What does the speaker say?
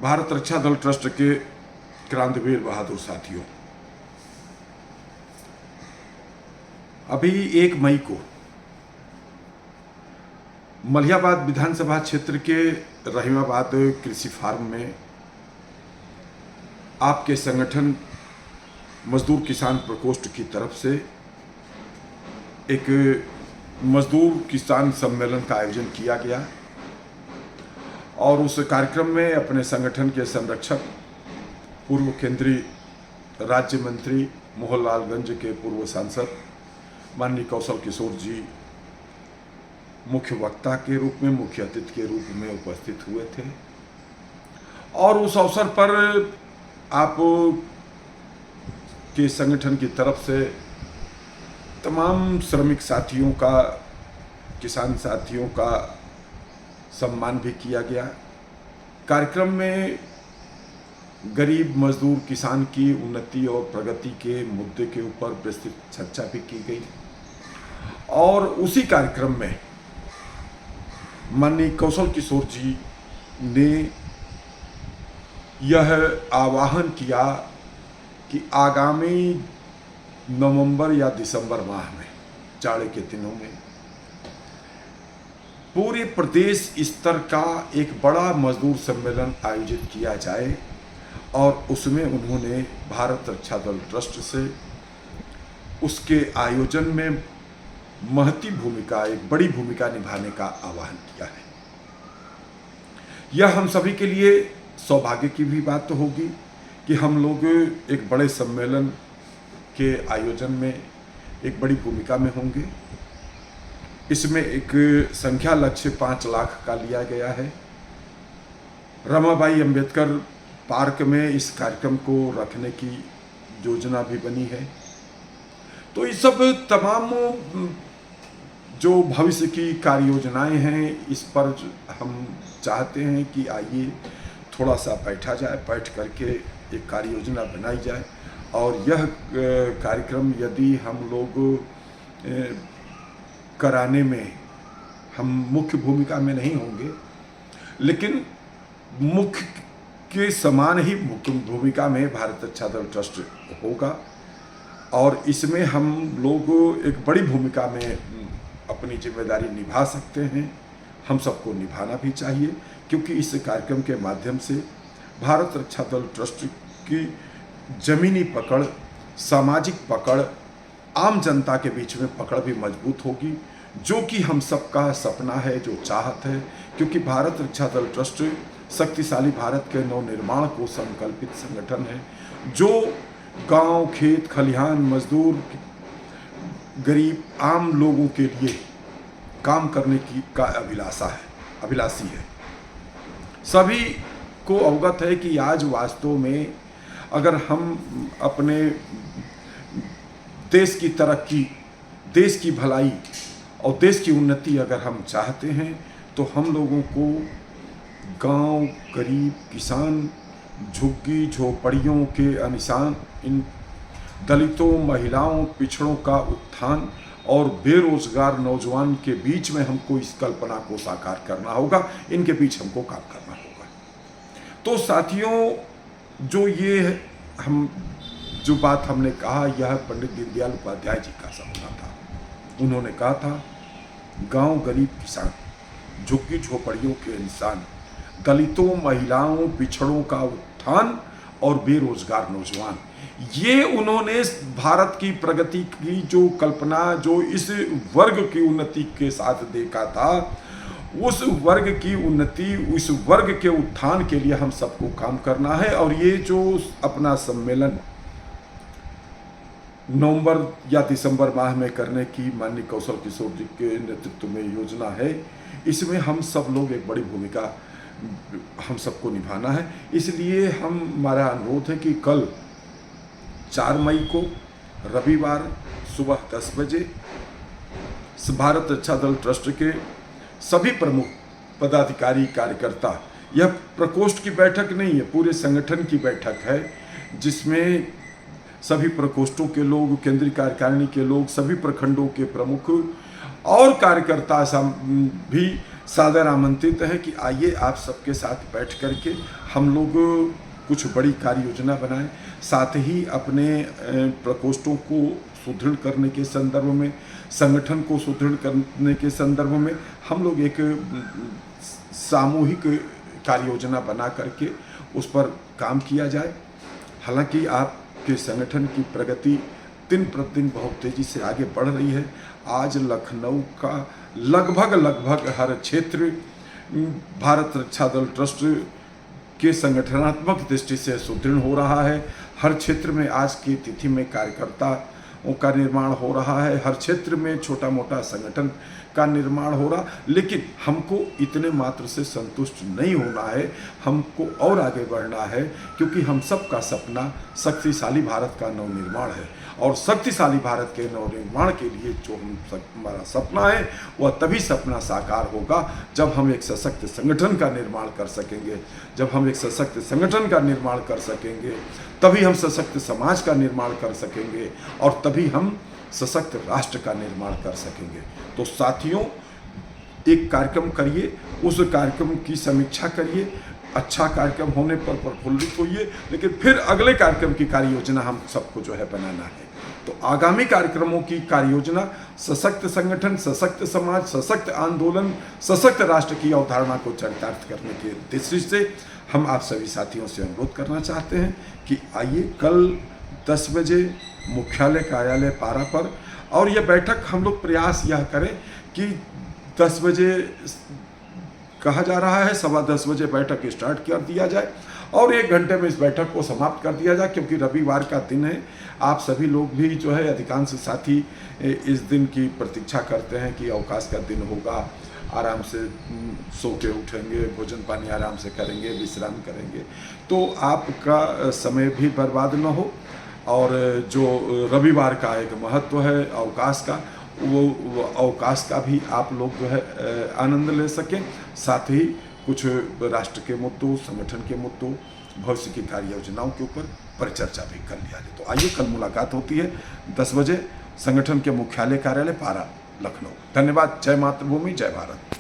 भारत रक्षा दल ट्रस्ट के क्रांतिवीर बहादुर साथियों, अभी 1 मई को मलिहाबाद विधानसभा क्षेत्र के रहीमाबाद कृषि फार्म में आपके संगठन मजदूर किसान प्रकोष्ठ की तरफ से एक मजदूर किसान सम्मेलन का आयोजन किया गया और उस कार्यक्रम में अपने संगठन के संरक्षक पूर्व केंद्रीय राज्य मंत्री मोहनलालगंज के पूर्व सांसद माननीय कौशल किशोर जी मुख्य वक्ता के रूप में, मुख्य अतिथि के रूप में उपस्थित हुए थे। और उस अवसर पर आप के संगठन की तरफ से तमाम श्रमिक साथियों का, किसान साथियों का सम्मान भी किया गया। कार्यक्रम में गरीब मजदूर किसान की उन्नति और प्रगति के मुद्दे के ऊपर विस्तृत चर्चा भी की गई और उसी कार्यक्रम में माननीय कौशल किशोर जी ने यह आह्वान किया कि आगामी नवंबर या दिसंबर माह में, जाड़े के दिनों में, पूरे प्रदेश स्तर का एक बड़ा मजदूर सम्मेलन आयोजित किया जाए और उसमें उन्होंने भारत रक्षा दल ट्रस्ट से उसके आयोजन में महती भूमिका, एक बड़ी भूमिका निभाने का आह्वान किया है। यह हम सभी के लिए सौभाग्य की भी बात होगी कि हम लोग एक बड़े सम्मेलन के आयोजन में एक बड़ी भूमिका में होंगे। इसमें एक संख्या लक्ष्य 5 लाख का लिया गया है। रमाबाई अंबेडकर पार्क में इस कार्यक्रम को रखने की योजना भी बनी है। तो ये सब तमाम जो भविष्य की कार्य योजनाएं हैं, इस पर हम चाहते हैं कि आइए थोड़ा सा बैठा जाए, बैठ करके एक कार्य योजना बनाई जाए और यह कार्यक्रम यदि हम लोग कराने में हम मुख्य भूमिका में नहीं होंगे, लेकिन मुख्य के समान ही मुख्य भूमिका में भारत रक्षा दल ट्रस्ट होगा और इसमें हम लोग एक बड़ी भूमिका में अपनी जिम्मेदारी निभा सकते हैं। हम सबको निभाना भी चाहिए क्योंकि इस कार्यक्रम के माध्यम से भारत रक्षा दल ट्रस्ट की जमीनी पकड़, सामाजिक पकड़, आम जनता के बीच में पकड़ भी मजबूत होगी, जो कि हम सबका सपना है, जो चाहत है। क्योंकि भारत रक्षा दल ट्रस्ट शक्तिशाली भारत के नवनिर्माण को संकल्पित संगठन है, जो गांव, खेत, खलिहान, मजदूर, गरीब, आम लोगों के लिए काम करने की का अभिलाषी है। सभी को अवगत है कि आज वास्तव में अगर हम अपने देश की तरक्की, देश की भलाई और देश की उन्नति अगर हम चाहते हैं तो हम लोगों को गांव, गरीब, किसान, झुग्गी झोपड़ियों के अनिशान, इन दलितों, महिलाओं, पिछड़ों का उत्थान और बेरोजगार नौजवान के बीच में हमको इस कल्पना को साकार करना होगा, इनके बीच हमको काम करना होगा। तो साथियों, जो बात हमने कहा, यह पंडित दीनदयाल उपाध्याय जी का सपना था। उन्होंने कहा था, गांव, गरीब, किसान, झुग्गी झोपड़ियों के इंसान, दलितों, महिलाओं, पिछड़ों का उत्थान और बेरोजगार नौजवान। ये उन्होंने भारत की प्रगति की जो कल्पना, जो इस वर्ग की उन्नति के साथ देखा था, उस वर्ग की उन्नति, उस वर्ग के उत्थान के लिए हम सबको काम करना है। और ये जो अपना सम्मेलन नवंबर या दिसंबर माह में करने की माननीय कौशल किशोर जी के नेतृत्व में योजना है, इसमें हम सब लोग एक बड़ी भूमिका हम सबको निभाना है। इसलिए हमारा अनुरोध है कि कल 4 मई को रविवार सुबह 10 बजे भारत रक्षा दल ट्रस्ट के सभी प्रमुख पदाधिकारी, कार्यकर्ता, यह प्रकोष्ठ की बैठक नहीं है, पूरे संगठन की बैठक है, जिसमें सभी प्रकोष्ठों के लोग, केंद्रीय कार्यकारिणी के लोग, सभी प्रखंडों के प्रमुख और कार्यकर्ता भी सादर आमंत्रित हैं कि आइए आप सबके साथ बैठ कर के हम लोग कुछ बड़ी कार्य योजना बनाएं, साथ ही अपने प्रकोष्ठों को सुदृढ़ करने के संदर्भ में, संगठन को सुदृढ़ करने के संदर्भ में हम लोग एक सामूहिक कार्य योजना बना करके उस पर काम किया जाए। हालांकि आपके संगठन की प्रगति दिन प्रतिदिन बहुत तेज़ी से आगे बढ़ रही है। आज लखनऊ का लगभग हर क्षेत्र भारत रक्षा दल ट्रस्ट के संगठनात्मक दृष्टि से सुदृढ़ हो रहा है। हर क्षेत्र में आज की तिथि में कार्यकर्ताओं का निर्माण हो रहा है, हर क्षेत्र में छोटा मोटा संगठन का निर्माण हो रहा। लेकिन हमको इतने मात्र से संतुष्ट नहीं होना है, हमको और आगे बढ़ना है, क्योंकि हम सबका सपना शक्तिशाली भारत का नवनिर्माण है। और शक्तिशाली भारत के नवनिर्माण के लिए जो हमारा सपना है वह तभी सपना साकार होगा जब हम एक सशक्त संगठन का निर्माण कर सकेंगे। जब हम एक सशक्त संगठन का निर्माण कर सकेंगे तभी हम सशक्त समाज का निर्माण कर सकेंगे और तभी हम सशक्त राष्ट्र का निर्माण कर सकेंगे। तो साथियों, एक कार्यक्रम करिए, उस कार्यक्रम की समीक्षा करिए, अच्छा कार्यक्रम होने पर प्रफुल्लित होइए, लेकिन फिर अगले कार्यक्रम की कार्य योजना हम सबको जो है बनाना है। तो आगामी कार्यक्रमों की कार्य योजना सशक्त संगठन, सशक्त समाज, सशक्त आंदोलन, सशक्त राष्ट्र की अवधारणा को चरितार्थ करने के दृष्टि से हम आप सभी साथियों से अनुरोध करना चाहते हैं कि आइए कल 10 बजे मुख्यालय कार्यालय पारा पर, और यह बैठक हम लोग प्रयास यह करें कि 10 बजे कहा जा रहा है, 10:15 बजे बैठक स्टार्ट कर दिया जाए और 1 घंटे में इस बैठक को समाप्त कर दिया जाए, क्योंकि रविवार का दिन है। आप सभी लोग भी जो है, अधिकांश साथी इस दिन की प्रतीक्षा करते हैं कि अवकाश का दिन होगा, आराम से सो के उठेंगे, भोजन पानी आराम से करेंगे, विश्राम करेंगे, तो आपका समय भी बर्बाद न हो। और जो रविवार का एक महत्व है अवकाश का, वो अवकाश का भी आप लोग जो है आनंद ले सकें। साथ ही कुछ राष्ट्र के मुद्दों, संगठन के मुद्दों, भविष्य की कार्य योजनाओं के ऊपर परिचर्चा भी कर लिया जाए। तो आइए कल मुलाकात होती है 10 बजे संगठन के मुख्यालय कार्यालय पारा, लखनऊ। धन्यवाद। जय मातृभूमि, जय भारत।